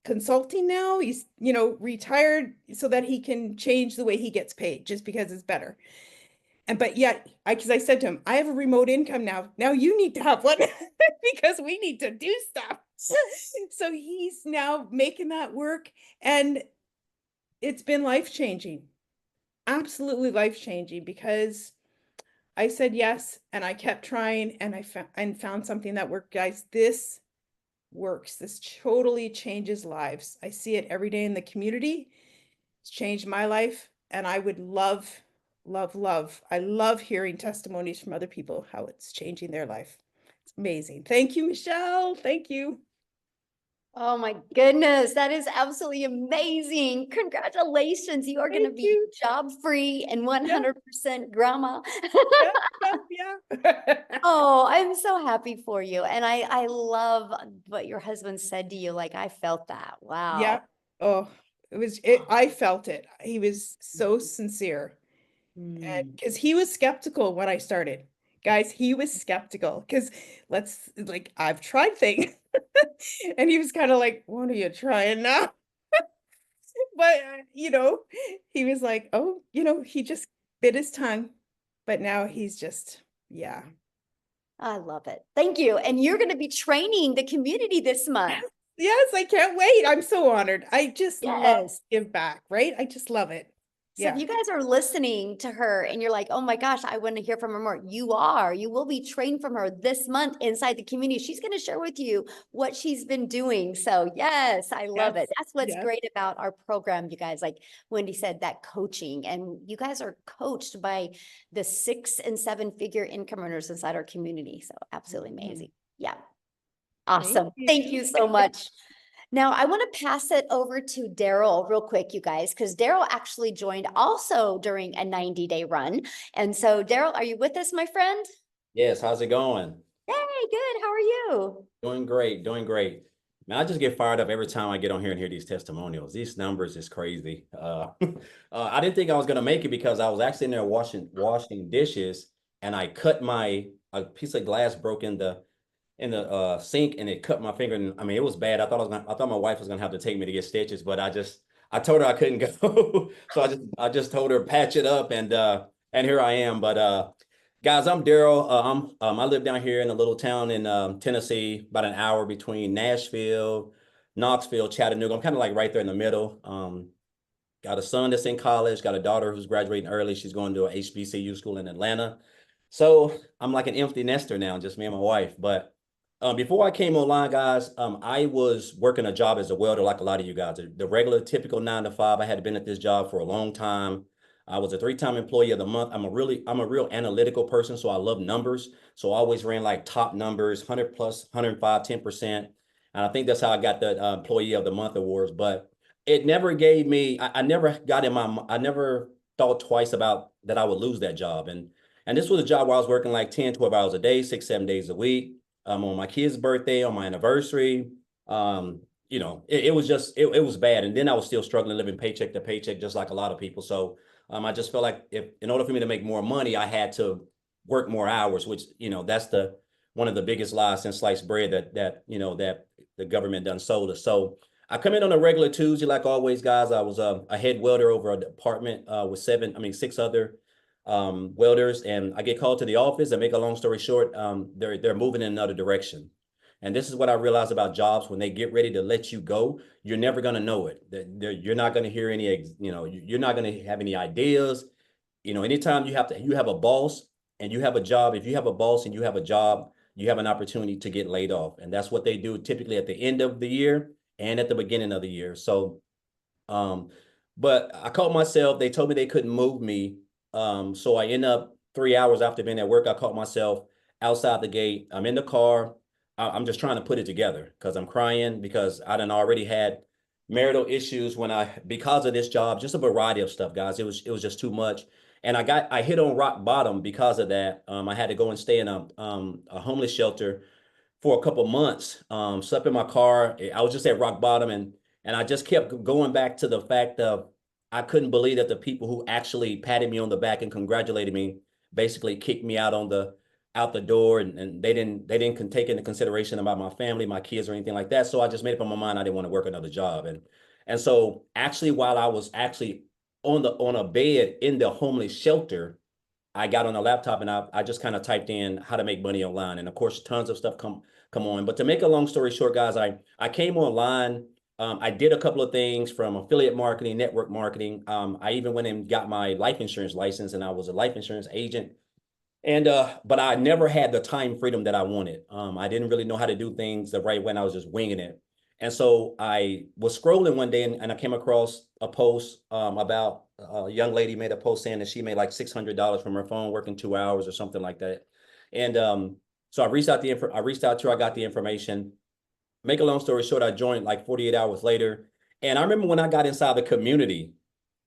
consulting now. He's, retired so that he can change the way he gets paid just because it's better. And but yet, because I said to him, I have a remote income now. Now you need to have one because we need to do stuff. So he's now making that work, and it's been life-changing. Absolutely life-changing, because I said yes and I kept trying, and I found something that worked, guys. This works. This totally changes lives. I see it every day in the community. It's changed my life, and I would love, love, love. I love hearing testimonies from other people how it's changing their life. It's amazing. Thank you, Michelle. Thank you. Oh my goodness, that is absolutely amazing. Congratulations. You are going to Thank be you. job free and Yeah, 100% grandma. yeah, yeah. Oh, I'm so happy for you. And I love what your husband said to you. Like, I felt that. Yeah. Wow. Oh, I felt it. He was so sincere. And Mm. because he was skeptical when I started. Guys, he was skeptical because I've tried things. And he was kind of like, what are you trying now? But, he was like, oh, he just bit his tongue. But now he's just, yeah. I love it. Thank you. And you're going to be training the community this month. Yes, I can't wait. I'm so honored. I just love to Yes. give back, right? I just love it. So if Yeah. you guys are listening to her and you're like, oh my gosh, I want to hear from her more, you will be trained from her this month inside the community. She's going to share with you what she's been doing. So yes, I love it. Yes. That's what's Yes. great about our program, you guys. Like Wendy said, that coaching, and you guys are coached by the 6 and 7 figure income earners inside our community. So absolutely amazing. Yeah. Thank Awesome. you. Thank you so much. Now, I want to pass it over to Daryl real quick, you guys, because Daryl actually joined also during a 90-day run. And so, Daryl, are you with us, my friend? Yes, how's it going? Hey, good. How are you? Doing great, doing great. Man, I just get fired up every time I get on here and hear these testimonials. These numbers is crazy. I didn't think I was gonna make it because I was actually in there washing dishes, and I cut a piece of glass broke in the sink, and it cut my finger. And I mean, it was bad. I thought my wife was gonna have to take me to get stitches, but I told her I couldn't go. So I just told her patch it up, and here I am. But guys, I'm Daryl. I live down here in a little town in Tennessee, about an hour between Nashville, Knoxville, Chattanooga. I'm kind of like right there in the middle. Got a son that's in college, got a daughter who's graduating early. She's going to a HBCU school in Atlanta. So I'm like an empty nester now, just me and my wife. But before I came online, guys, I was working a job as a welder like a lot of you guys. The regular, typical 9 to 5. I had been at this job for a long time. I was a 3-time employee of the month. I'm a real analytical person, so I love numbers. So I always ran like top numbers, 100 plus, 105, 10%. And I think that's how I got the employee of the month awards. But it never gave me, I never got I never thought twice about that I would lose that job. And this was a job where I was working like 10, 12 hours a day, 6, 7 days a week, on my kid's birthday, on my anniversary. It was just, it was bad. And then I was still struggling, living paycheck to paycheck, just like a lot of people. So I just felt like in order for me to make more money, I had to work more hours, which, that's one of the biggest lies since sliced bread that the government done sold us. So I come in on a regular Tuesday, like always, guys. I was a head welder over a department with 6 other welders, and I get called to the office. And make a long story short, they're moving in another direction. And this is what I realized about jobs: when they get ready to let you go, you're never going to know it. You're not going to hear any, you're not going to have any ideas. Anytime you have a boss and you have a job, if you have a boss and you have a job, you have an opportunity to get laid off. And that's what they do typically at the end of the year and at the beginning of the year. So, but I caught myself, they told me they couldn't move me. So I end up 3 hours after being at work, I caught myself outside the gate. I'm in the car. I'm just trying to put it together because I'm crying because I done already had marital issues because of this job, just a variety of stuff, guys. It was just too much. And I hit on rock bottom because of that. I had to go and stay in a homeless shelter for a couple months. Slept in my car. I was just at rock bottom, and I just kept going back to the fact of I couldn't believe that the people who actually patted me on the back and congratulated me basically kicked me out the door, and they didn't take into consideration about my family, my kids, or anything like that. So I just made up in my mind I didn't want to work another job. And so actually, while I was actually on a bed in the homeless shelter, I got on a laptop and I just kind of typed in how to make money online. And of course, tons of stuff come on. But to make a long story short, guys, I came online. I did a couple of things from affiliate marketing, network marketing. I even went and got my life insurance license, and I was a life insurance agent. And but I never had the time freedom that I wanted. I didn't really know how to do things the right way, and I was just winging it. And so I was scrolling one day, and I came across a post about a young lady made a post saying that she made like $600 from her phone working 2 hours or something like that. And so I reached out to her. I got the information. Make a long story short, I joined like 48 hours later. And I remember when I got inside the community,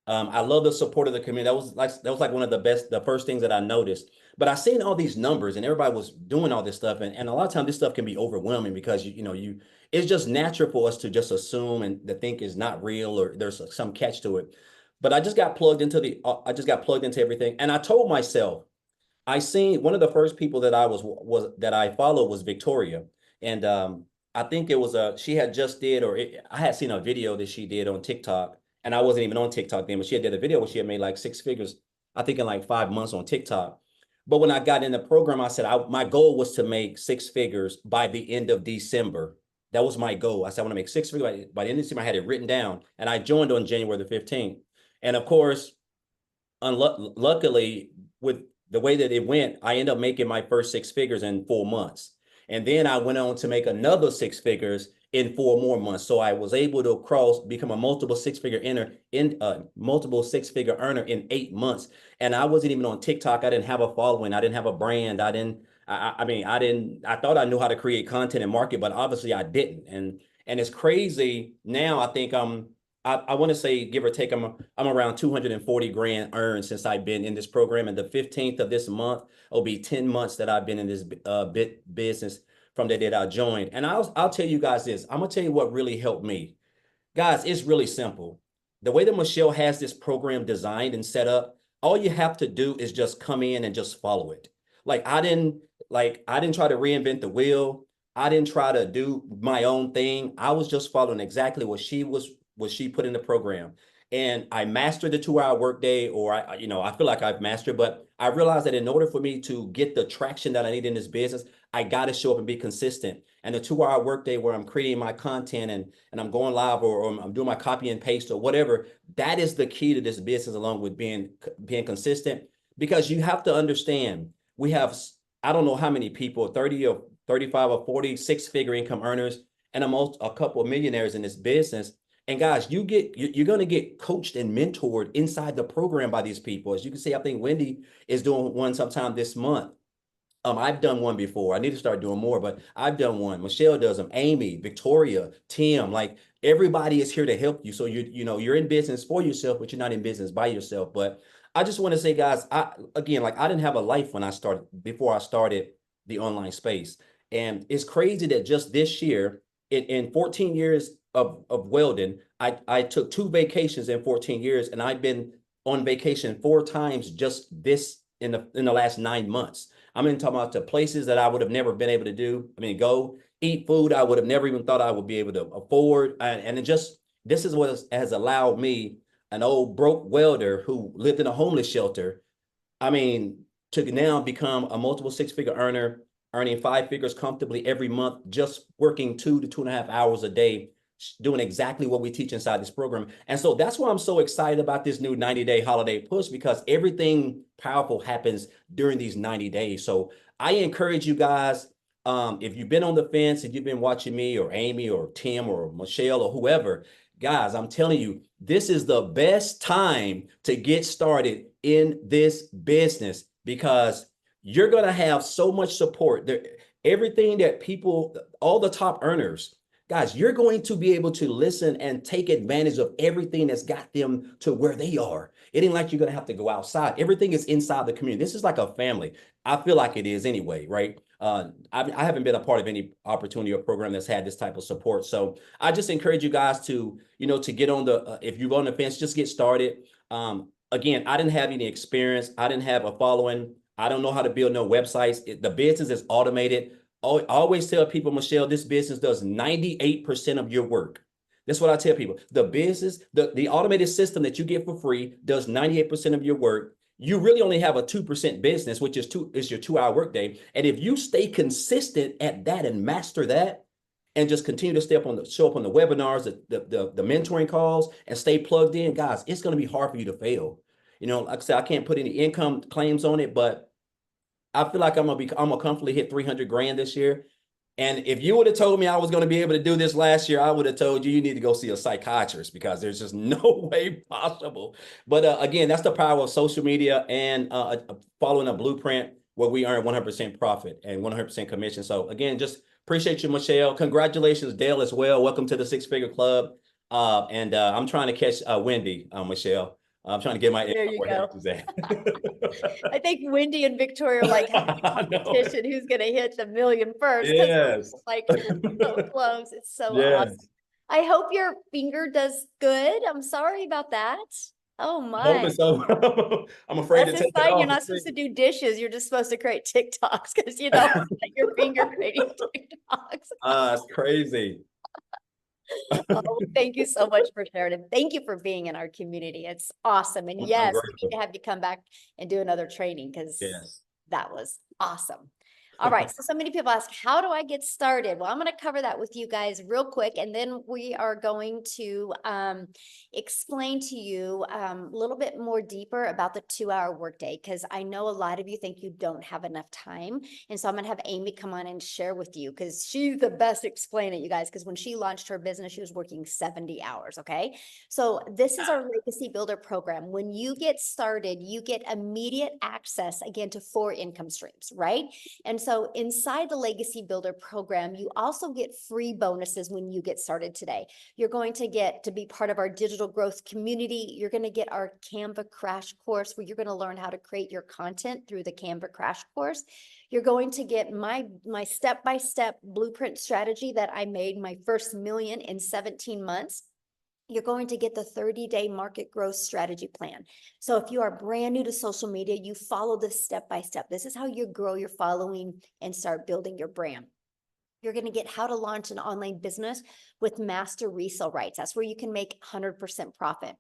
I love the support of the community. That was like one of the first things that I noticed. But I seen all these numbers and everybody was doing all this stuff. And a lot of times this stuff can be overwhelming because it's just natural for us to just assume and to think is not real or there's some catch to it. But I just got plugged into everything. And I told myself, I seen one of the first people that I followed was Victoria. And I think it was she had just did, I had seen a video that she did on TikTok. And I wasn't even on TikTok then, but she had did a video where she had made like 6 figures, I think in like 5 months on TikTok. But when I got in the program, I said, my goal was to make 6 figures by the end of December. That was my goal. I said, I want to make 6 figures by the end of December. I had it written down, and I joined on January the 15th. And of course, luckily, with the way that it went, I ended up making my first 6 figures in 4 months. And then I went on to make another 6 figures in 4 more months. So I was able to become a multiple six-figure earner in 8 months. And I wasn't even on TikTok. I didn't have a following. I didn't have a brand. I thought I knew how to create content and market, but obviously I didn't. And it's crazy now. I think I want to say, give or take, I'm around 240 grand earned since I've been in this program. And the 15th of this month will be 10 months that I've been in this business from the day that I joined. And I'll tell you guys this. I'm gonna tell you what really helped me. Guys, it's really simple. The way that Michelle has this program designed and set up, all you have to do is just come in and just follow it. I didn't try to reinvent the wheel. I didn't try to do my own thing. I was just following exactly what she put in the program. And I mastered the 2-hour workday, or I feel like I've mastered, but I realized that in order for me to get the traction that I need in this business, I got to show up and be consistent. And the 2-hour workday where I'm creating my content and I'm going live or I'm doing my copy and paste or whatever, that is the key to this business, along with being consistent. Because you have to understand, we have, I don't know how many people, 30 or 35 or 40 6-figure income earners, and a couple of millionaires in this business. And guys, you're going to get coached and mentored inside the program by these people. As you can see, I think Wendy is doing one sometime this month. I've done one before. I need to start doing more, but I've done one. Michelle does them. Amy, Victoria, Tim, like everybody is here to help you. So you're in business for yourself, but you're not in business by yourself. But I just want to say, guys, I didn't have a life before I started the online space. And it's crazy that just this year, in 14 years of welding, I took 2 vacations in 14 years, and I've been on vacation 4 times just this in the last 9 months. I'm talking about the places that I would have never been able to do. Go eat food I would have never even thought I would be able to afford. And this is what has allowed me, an old broke welder who lived in a homeless shelter, to now become a multiple 6-figure earner, earning 5 figures comfortably every month, just working 2 to 2.5 hours a day, doing exactly what we teach inside this program. And so that's why I'm so excited about this new 90-day holiday push, because everything powerful happens during these 90 days. So I encourage you guys, if you've been on the fence, if you've been watching me or Amy or Tim or Michelle or whoever, guys, I'm telling you, this is the best time to get started in this business, because you're going to have so much support there. Everything that people, all the top earners, guys, you're going to be able to listen and take advantage of everything that's got them to where they are. It ain't like you're going to have to go outside. Everything is inside the community. This is like a family. I feel like it is anyway, right? I haven't been a part of any opportunity or program that's had this type of support. So I just encourage you guys to get on if you're on the fence, just get started. Again, I didn't have any experience. I didn't have a following. I don't know how to build no websites. The business is automated. I always tell people, Michelle, this business does 98% of your work. That's what I tell people. The business, the automated system that you get for free does 98% of your work. You really only have a 2% business, which is your 2-hour workday. And if you stay consistent at that and master that, and just continue to show up on the webinars, the mentoring calls, and stay plugged in, guys, it's going to be hard for you to fail. You know, like I said, I can't put any income claims on it, but I feel like I'm gonna comfortably hit 300 grand this year. And if you would have told me I was going to be able to do this last year, I would have told you need to go see a psychiatrist, because there's just no way possible. But again, that's the power of social media and following a blueprint where we earn 100% profit and 100% commission. So again, just appreciate you, Michelle. Congratulations, Dale, as well. Welcome to the Six Figure Club. And I'm trying to catch Wendy, Michelle. I'm trying to get my There you where go. Heather's at. I think Wendy and Victoria are like having a I know. competition who's going to hit the million first. 'Cause Yes. we're like so close. It's so Yes. awesome. I hope your finger does good. I'm sorry about that. Oh Hope my. so. I'm afraid That's to a take it sign off. you're not supposed to do dishes. You're just supposed to create TikToks, because you know like your finger creating TikToks. It's crazy. Oh, thank you so much for sharing it. Thank you for being in our community. It's awesome. And I'm yes, we need grateful. to have you come back and do another training, because Yes. that was awesome. All right. So many people ask, how do I get started? Well, I'm going to cover that with you guys real quick. And then we are going to explain to you a little bit more deeper about the 2-hour workday, because I know a lot of you think you don't have enough time. And so I'm going to have Amy come on and share with you, because she's the best explaining it, you guys, because when she launched her business, she was working 70 hours. Okay. So this is our Legacy Builder program. When you get started, you get immediate access again to 4 income streams, right? And so inside the Legacy Builder program, you also get free bonuses when you get started today. You're going to get to be part of our digital growth community. You're going to get our Canva crash course, where you're going to learn how to create your content through the Canva crash course. You're going to get my step-by-step blueprint strategy that I made my first million in 17 months. You're going to get the 30-day market growth strategy plan. So if you are brand new to social media, you follow this step by step. This is how you grow your following and start building your brand. You're going to get how to launch an online business with master resale rights. That's where you can make 100% profit.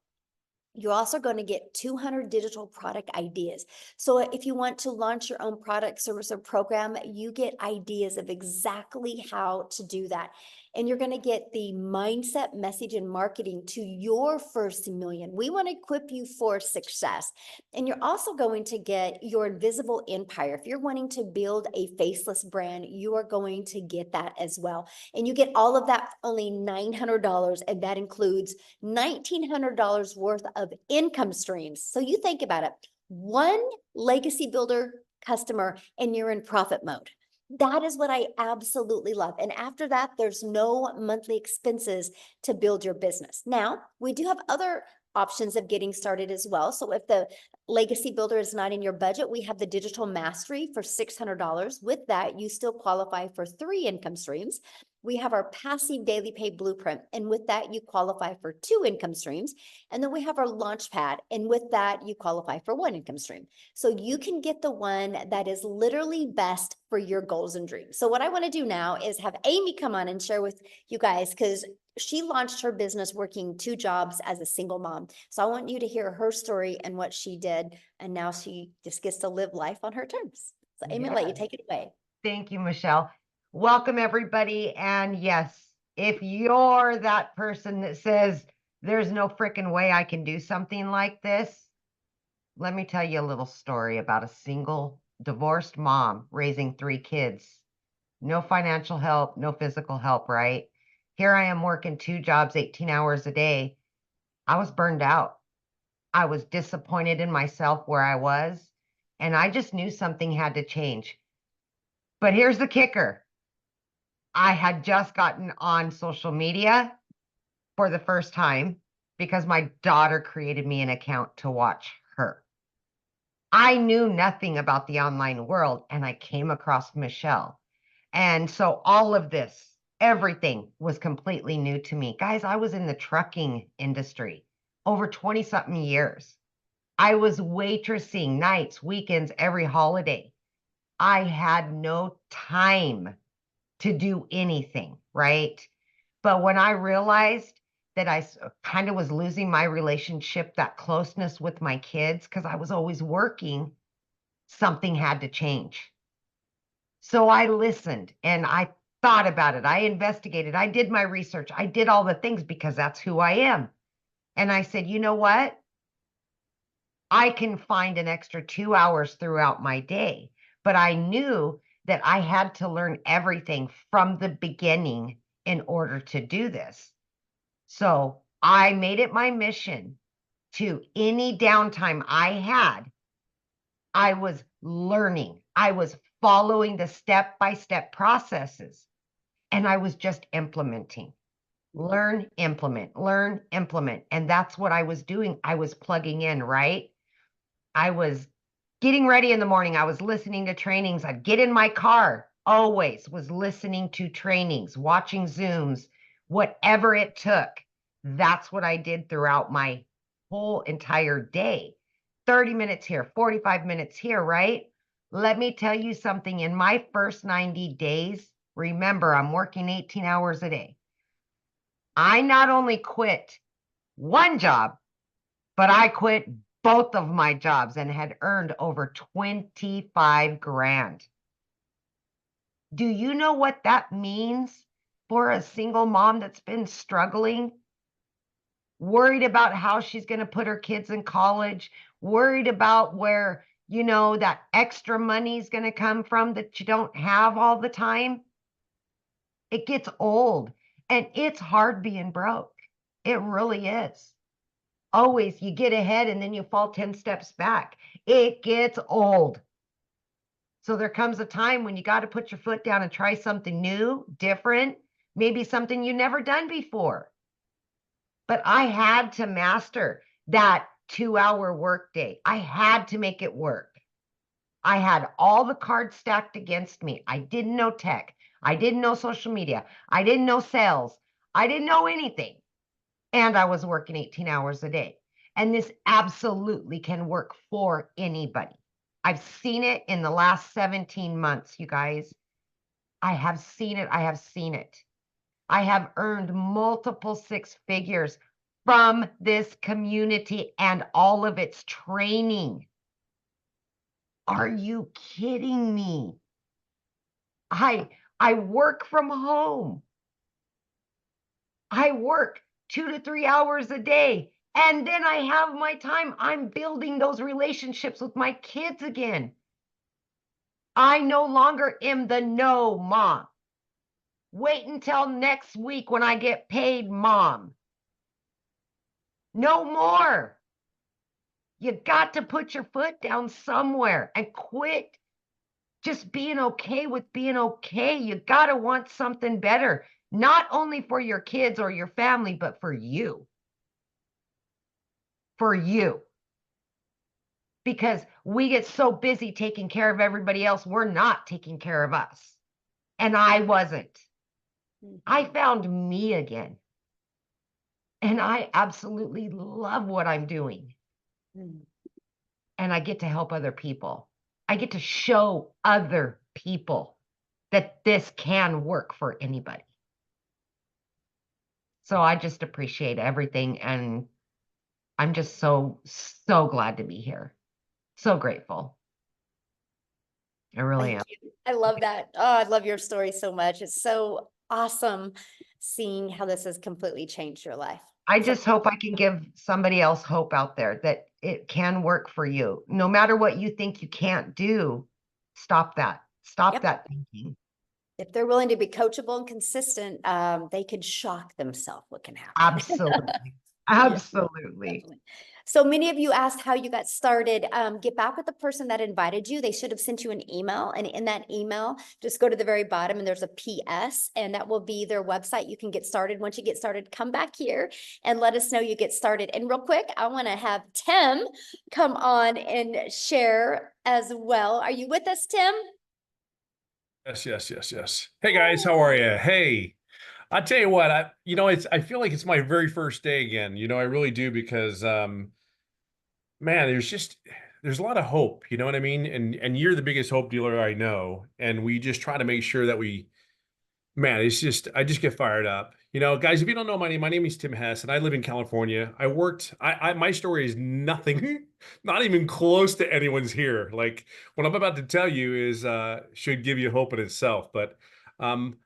You're also going to get 200 digital product ideas. So if you want to launch your own product, service, or program, you get ideas of exactly how to do that. And you're going to get the mindset, message, and marketing to your first million. We want to equip you for success. And you're also going to get your invisible empire. If you're wanting to build a faceless brand, you are going to get that as well. And you get all of that for only $900. And that includes $1,900 worth of income streams. So you think about it, one Legacy Builder customer and you're in profit mode. That is what I absolutely love. And after that, there's no monthly expenses to build your business. Now, we do have other options of getting started as well. So if the Legacy Builder is not in your budget, we have the Digital Mastery for $600. With that, you still qualify for 3 income streams. We have our Passive Daily Pay Blueprint, and with that, you qualify for 2 income streams. And then we have our Launchpad, and with that, you qualify for 1 income stream. So you can get the one that is literally best for your goals and dreams. So what I want to do now is have Amy come on and share with you guys, because she launched her business working 2 jobs as a single mom. So I want you to hear her story and what she did, and now she just gets to live life on her terms. So Amy, I'll let you take it away. Thank you, Michelle. Welcome, everybody. And yes, if you're that person that says, there's no freaking way I can do something like this, let me tell you a little story about a single divorced mom raising 3 kids. No financial help, no physical help, right? Here I am working 2 jobs, 18 hours a day. I was burned out. I was disappointed in myself where I was, and I just knew something had to change. But here's the kicker. I had just gotten on social media for the first time because my daughter created me an account to watch her. I knew nothing about the online world, and I came across Michelle. And so all of this, everything was completely new to me. Guys, I was in the trucking industry over 20-something years. I was waitressing nights, weekends, every holiday. I had no time to do anything, right? But when I realized that I kind of was losing my relationship, that closeness with my kids, because I was always working, something had to change. So I listened and I thought about it. I investigated. I did my research. I did all the things because that's who I am. And I said, you know what? I can find an extra 2 hours throughout my day. But I knew that I had to learn everything from the beginning in order to do this. So I made it my mission to any downtime I had, I was learning. I was following the step-by-step processes, and I was just implementing. Learn, implement, learn, implement. And that's what I was doing. I was plugging in, right? I was getting ready in the morning. I was listening to trainings. I'd get in my car, always was listening to trainings, watching Zooms, whatever it took. That's what I did throughout my whole entire day. 30 minutes here, 45 minutes here, right? Let me tell you something. In my first 90 days, remember, I'm working 18 hours a day. I not only quit one job, but I quit both of my jobs and had earned over 25 grand. Do you know what that means for a single mom that's been struggling? Worried about how she's going to put her kids in college, worried about where, you know, that extra money is going to come from that you don't have all the time. It gets old and it's hard being broke. It really is. Always you get ahead and then you fall 10 steps back. It gets old. So there comes a time when you got to put your foot down and try something new, different, maybe something you never done before. But I had to master that 2-hour workday. I had to make it work. I had all the cards stacked against me. I didn't know tech. I didn't know social media. I didn't know sales. I didn't know anything. And I was working 18 hours a day. And this absolutely can work for anybody. I've seen it in the last 17 months, you guys. I have seen it. I have seen it. I have earned multiple six figures from this community and all of its training. Are you kidding me? I work from home. I work 2 to 3 hours a day. And then I have my time. I'm building those relationships with my kids again. I no longer am the no mom. Wait until next week when I get paid, mom. No more. You got to put your foot down somewhere and quit just being okay with being okay. You got to want something better, not only for your kids or your family, but for you. For you. Because we get so busy taking care of everybody else, we're not taking care of us. And I wasn't. I found me again. And I absolutely love what I'm doing. And I get to help other people. I get to show other people that this can work for anybody. So I just appreciate everything. And I'm just so glad to be here. So grateful. I really am. I love that. Oh, I love your story so much. It's so awesome seeing how this has completely changed your life. I just hope I can give somebody else hope out there that it can work for you. No matter what you think you can't do, stop that. Stop that thinking. If they're willing to be coachable and consistent, they could shock themselves what can happen. Absolutely. Absolutely. Definitely. So many of you asked how you got started. Get back with the person that invited you. They should have sent you an email. And in that email, just go to the very bottom and there's a PS and that will be their website. You can get started. Once you get started, come back here and let us know you get started. And real quick, I want to have Tim come on and share as well. Are you with us, Tim? Yes. Hey guys, how are you? Hey, I'll tell you what, I feel like it's my very first day again. I really do because, man, there's a lot of hope, you know what I mean? And you're the biggest hope dealer I know. And we just try to make sure that man, I just get fired up. You know, guys, if you don't know my name is Tim Hess and I live in California. My story is nothing, not even close to anyone's here. Like what I'm about to tell you is, should give you hope in itself. But, um,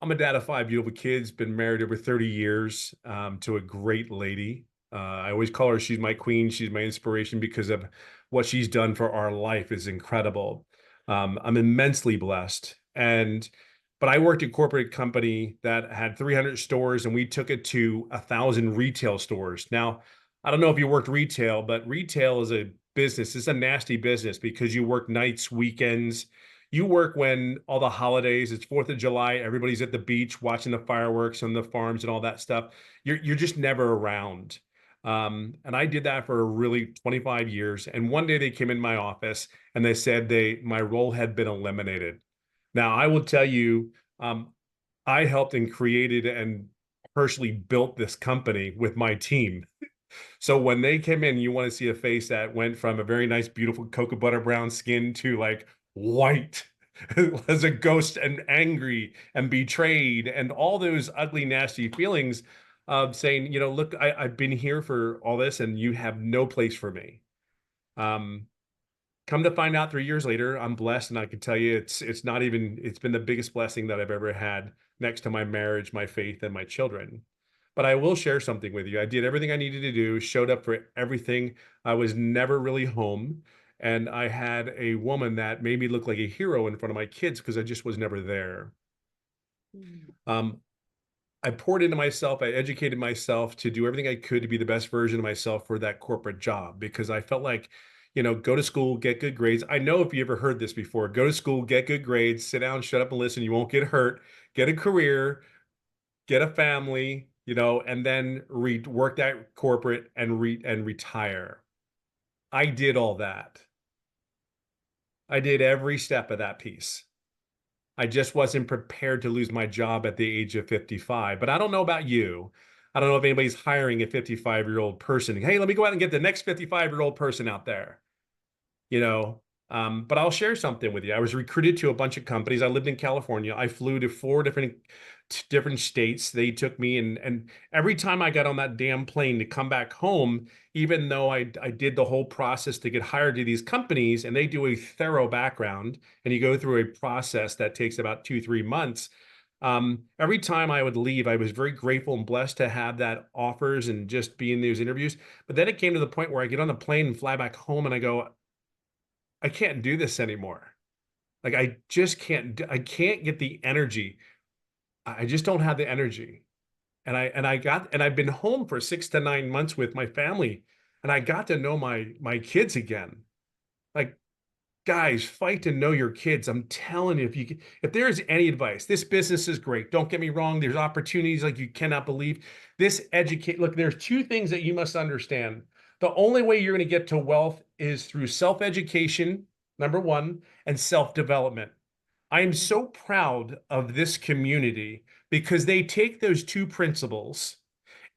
I'm a dad of 5 beautiful kids, been married over 30 years, to a great lady. I always call her, she's my queen. She's my inspiration because of what she's done for our life is incredible. I'm immensely blessed. But I worked at a corporate company that had 300 stores and we took it to 1,000 retail stores. Now, I don't know if you worked retail, but retail is a business. It's a nasty business because you work nights, weekends, you work when all the holidays, it's 4th of July, everybody's at the beach watching the fireworks on the farms and all that stuff. You're just never around. And I did that for really 25 years. And one day they came in my office and they said my role had been eliminated. Now I will tell you, I helped and created and personally built this company with my team. So when they came in, you want to see a face that went from a very nice, beautiful cocoa butter brown skin to like white as a ghost and angry and betrayed and all those ugly, nasty feelings of saying, you know, look, I've been here for all this and you have no place for me. Come to find out 3 years later, I'm blessed and I can tell you it's been the biggest blessing that I've ever had next to my marriage, my faith, and my children. But I will share something with you. I did everything I needed to do, showed up for everything. I was never really home. And I had a woman that made me look like a hero in front of my kids because I just was never there. Um, I poured into myself. I educated myself to do everything I could to be the best version of myself for that corporate job because I felt like, you know, go to school, get good grades. I know if you ever heard this before, go to school, get good grades, sit down, shut up and listen. You won't get hurt, get a career, get a family, you know, and then work that corporate and retire. I did all that. I did every step of that piece. I just wasn't prepared to lose my job at the age of 55. But I don't know about you. I don't know if anybody's hiring a 55-year-old person. Hey, let me go out and get the next 55-year-old person out there. You know, but I'll share something with you. I was recruited to a bunch of companies. I lived in California. I flew to 4 different states. They took me and every time I got on that damn plane to come back home, even though I did the whole process to get hired to these companies and they do a thorough background and you go through a process that takes about 2-3 months. Every time I would leave, I was very grateful and blessed to have that offers and just be in those interviews. But then it came to the point where I get on the plane and fly back home and I go, I can't do this anymore. Like I just I can't get the energy. I just don't have the energy. And I've been home for 6 to 9 months with my family and I got to know my kids again. Like guys, fight to know your kids. I'm telling you, if there is any advice, this business is great. Don't get me wrong. There's opportunities like you cannot believe. Look, there's 2 things that you must understand. The only way you're going to get to wealth is through self-education, number 1, and self-development. I am so proud of this community because they take those 2 principles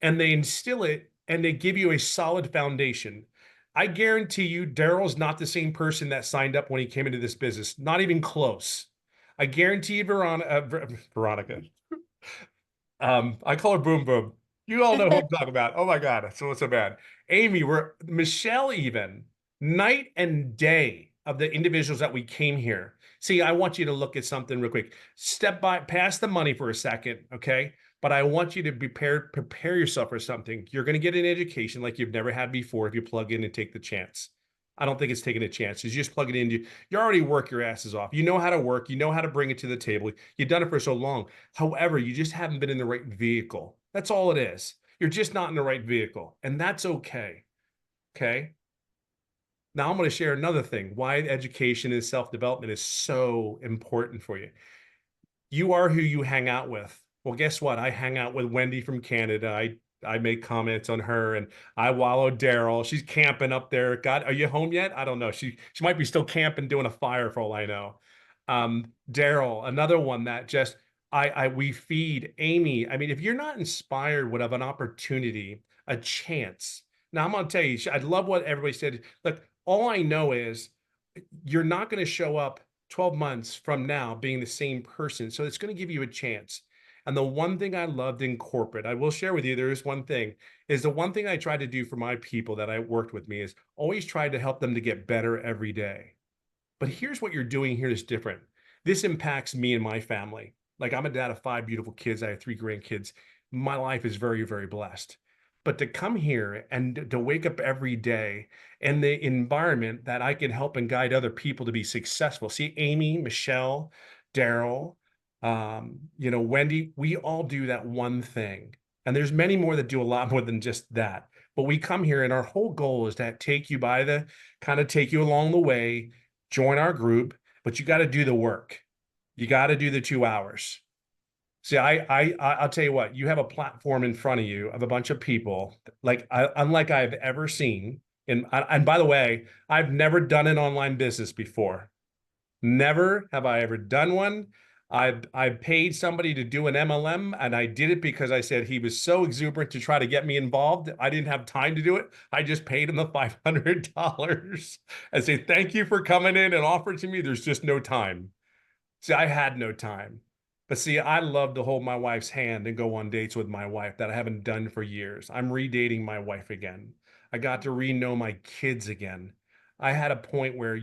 and they instill it and they give you a solid foundation. I guarantee you, Daryl's not the same person that signed up when he came into this business. Not even close. I guarantee you, Veronica. I call her Boom Boom. You all know who I'm talking about. Oh my God, so what's so bad? Amy, Michelle, even night and day of the individuals that we came here. See, I want you to look at something real quick. Step by, past the money for a second, okay? But I want you to prepare yourself for something. You're going to get an education like you've never had before if you plug in and take the chance. I don't think it's taking a chance. You just plug it in. You already work your asses off. You know how to work. You know how to bring it to the table. You've done it for so long. However, you just haven't been in the right vehicle. That's all it is. You're just not in the right vehicle. And that's okay. Okay. Now I'm going to share another thing, why education and self-development is so important for you. You are who you hang out with. Well, guess what? I hang out with Wendy from Canada. I make comments on her and I wallow Daryl. She's camping up there. God, are you home yet? I don't know. She might be still camping doing a fire for all I know. Daryl, another one that just we feed. Amy. I mean, if you're not inspired with an opportunity, a chance, Now I'm going to tell you, I love what everybody said. Look, all I know is you're not going to show up 12 months from now being the same person. So it's going to give you a chance. And the one thing I loved in corporate, I will share with you, there is one thing, is the one thing I try to do for my people that I worked with me is always try to help them to get better every day. But here's what you're doing here is different. This impacts me and my family. Like, I'm a dad of 5 beautiful kids. I have 3 grandkids. My life is very, very blessed. But to come here and to wake up every day in the environment that I can help and guide other people to be successful. See, Amy, Michelle, Daryl, Wendy, we all do that one thing. And there's many more that do a lot more than just that. But we come here and our whole goal is to take you take you along the way, join our group, but you got to do the work. You got to do the 2 hours. See, I'll tell you what, you have a platform in front of you of a bunch of people unlike I've ever seen. And by the way, I've never done an online business before. Never have I ever done one. I paid somebody to do an MLM, and I did it because I said he was so exuberant to try to get me involved. I didn't have time to do it. I just paid him the $500 and say, thank you for coming in and offering to me. There's just no time. See, I had no time. But see, I love to hold my wife's hand and go on dates with my wife that I haven't done for years. I'm redating my wife again. I got to re-know my kids again. I had a point where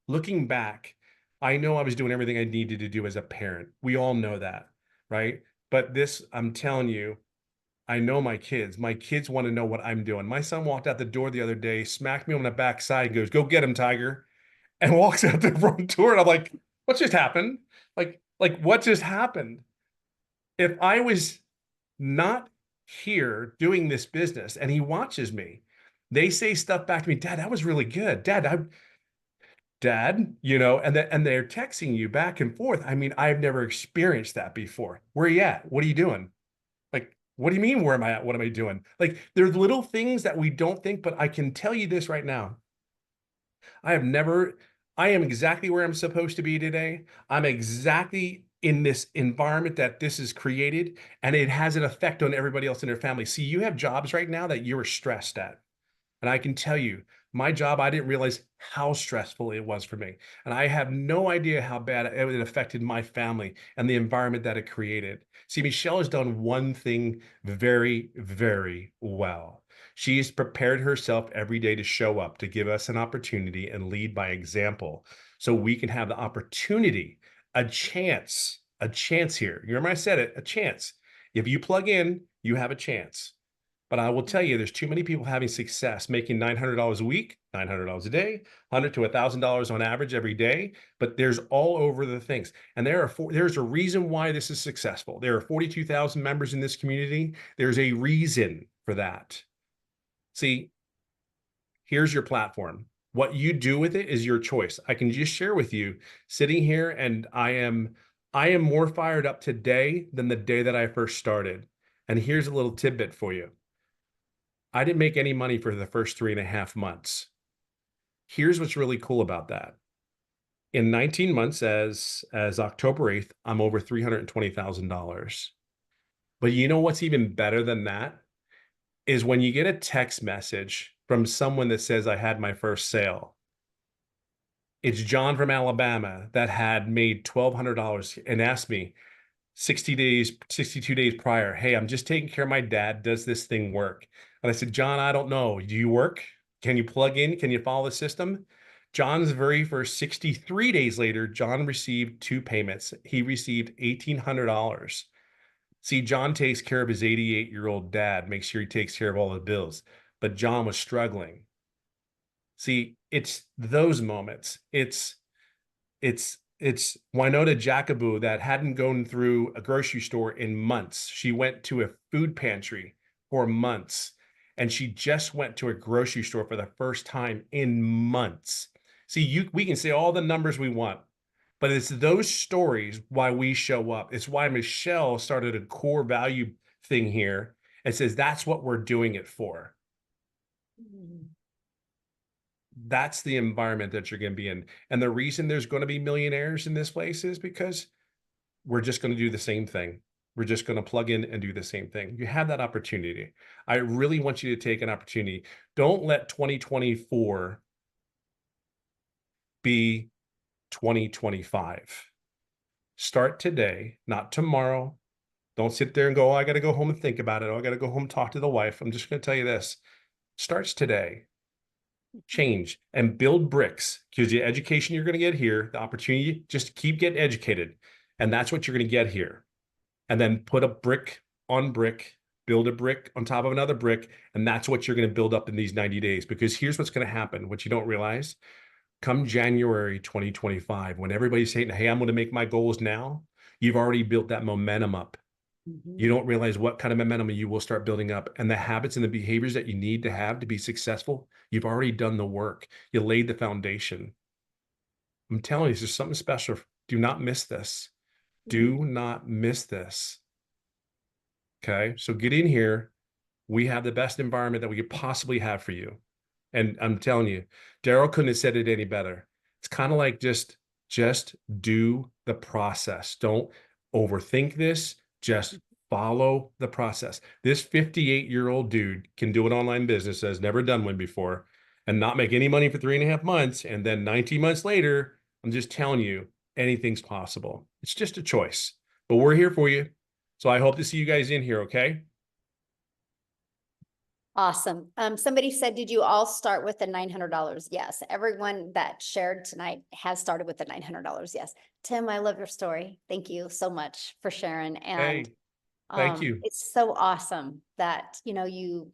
looking back, I know I was doing everything I needed to do as a parent. We all know that, right? But this, I'm telling you, I know my kids. My kids want to know what I'm doing. My son walked out the door the other day, smacked me on the backside and goes, "Go get him, Tiger," and walks out the front door. And I'm like, what just happened? Like what just happened? If I was not here doing this business and he watches me, they say stuff back to me, "Dad, that was really good. Dad, and they're texting you back and forth. I mean, I've never experienced that before. Where are you at? What are you doing? Like, what do you mean, where am I at? What am I doing? Like, there's little things that we don't think, but I can tell you this right now. I am exactly where I'm supposed to be today. I'm exactly in this environment that this is created, and it has an effect on everybody else in their family. See, you have jobs right now that you're stressed at. And I can tell you, my job, I didn't realize how stressful it was for me. And I have no idea how bad it affected my family and the environment that it created. See, Michelle has done one thing very, very well. She's prepared herself every day to show up, to give us an opportunity and lead by example so we can have the opportunity, a chance here. You remember I said it, a chance. If you plug in, you have a chance. But I will tell you, there's too many people having success, making $900 a week, $900 a day, $100 to $1,000 on average every day. But there's all over the things. And there's a reason why this is successful. There are 42,000 members in this community. There's a reason for that. See, here's your platform. What you do with it is your choice. I can just share with you, sitting here, and I am more fired up today than the day that I first started. And here's a little tidbit for you. I didn't make any money for the first 3.5 months. Here's what's really cool about that. In 19 months, as October 8th, I'm over $320,000. But you know what's even better than that? Is when you get a text message from someone that says, "I had my first sale." It's John from Alabama that had made $1,200 and asked me 62 days prior, "Hey, I'm just taking care of my dad. Does this thing work?" And I said, "John, I don't know. Do you work? Can you plug in? Can you follow the system?" John's very first 63 days later, John received 2 payments. He received $1,800. See, John takes care of his 88-year-old dad, makes sure he takes care of all the bills. But John was struggling. See, it's those moments. It's Winona Jacobu that hadn't gone through a grocery store in months. She went to a food pantry for months, and she just went to a grocery store for the first time in months. See, we can say all the numbers we want, but it's those stories why we show up. It's why Michelle started a core value thing here and says that's what we're doing it for. That's the environment that you're going to be in. And the reason there's going to be millionaires in this place is because we're just going to do the same thing. We're just going to plug in and do the same thing. You have that opportunity. I really want you to take an opportunity. Don't let 2024 be 2025. Start today, not tomorrow. Don't sit there and go, oh, I got to go home and think about it. Oh, I got to go home and talk to the wife. I'm just going to tell you this. Starts today. Change and build bricks, because the education you're going to get here, the opportunity, just keep getting educated. And that's what you're going to get here. And then put a brick on brick, build a brick on top of another brick. And that's what you're going to build up in these 90 days. Because here's what's going to happen, what you don't realize. Come January 2025, when everybody's saying, hey, I'm going to make my goals now, you've already built that momentum up. You don't realize what kind of momentum you will start building up, and the habits and the behaviors that you need to have to be successful. You've already done the work. You laid the foundation. I'm telling you, there's something special. Do not miss this. Do not miss this. Okay. So get in here. We have the best environment that we could possibly have for you. And I'm telling you, Daryl couldn't have said it any better. It's kind of like just do the process. Don't overthink this. Just follow the process. This 58-year-old dude can do an online business, has never done one before, and not make any money for 3.5 months. And then 19 months later, I'm just telling you, anything's possible. It's just a choice, but we're here for you. So I hope to see you guys in here. Okay. Awesome. Somebody said, did you all start with the $900? Yes. Everyone that shared tonight has started with the $900. Yes. Tim, I love your story. Thank you so much for sharing. And Hey, thank you. It's so awesome that, you know, you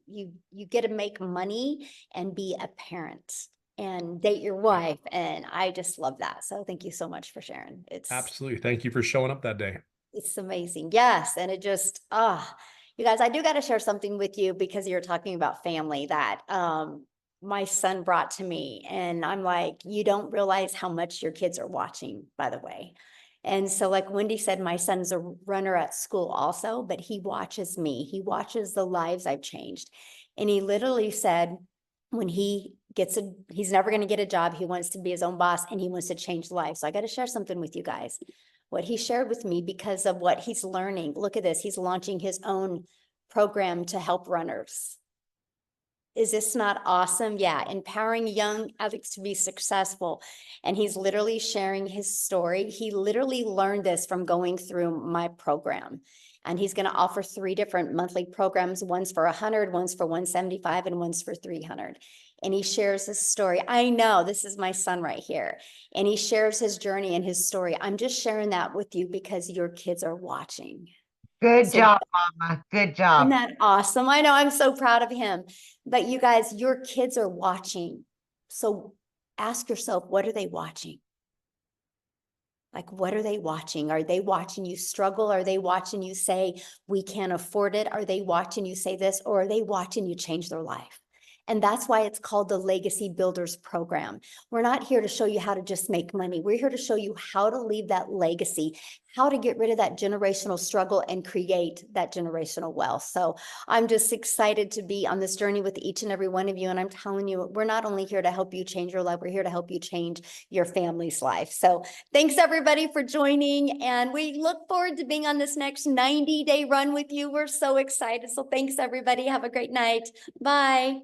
get to make money and be a parent and date your wife. And I just love that. So thank you so much for sharing. It's Absolutely. Thank you for showing up that day. It's amazing. Yes. And it just, you guys, I do got to share something with you because you're talking about family that my son brought to me. And I'm like, you don't realize how much your kids are watching, by the way. And so like Wendy said, my son's a runner at school also, but he watches me. He watches the lives I've changed. And he literally said, when he gets he's never going to get a job. He wants to be his own boss and he wants to change life. So I got to share something with you guys. What he shared with me because of what he's learning. Look at this. He's launching his own program to help runners. Is this not awesome? Yeah. Empowering young athletes to be successful. And he's literally sharing his story. He literally learned this from going through my program. And he's going to offer 3 different monthly programs. One's for 100, one's for 175, and one's for 300. And he shares his story. I know this is my son right here. And he shares his journey and his story. I'm just sharing that with you because your kids are watching. Good job, Mama. Good job. Isn't that awesome? I know, I'm so proud of him. But you guys, your kids are watching. So ask yourself, what are they watching? Like, what are they watching? Are they watching you struggle? Are they watching you say, we can't afford it? Are they watching you say this? Or are they watching you change their life? And that's why it's called the Legacy Builders Program. We're not here to show you how to just make money. We're here to show you how to leave that legacy, how to get rid of that generational struggle and create that generational wealth. So I'm just excited to be on this journey with each and every one of you. And I'm telling you, we're not only here to help you change your life, we're here to help you change your family's life. So thanks everybody for joining. And we look forward to being on this next 90-day run with you. We're so excited. So thanks everybody. Have a great night. Bye.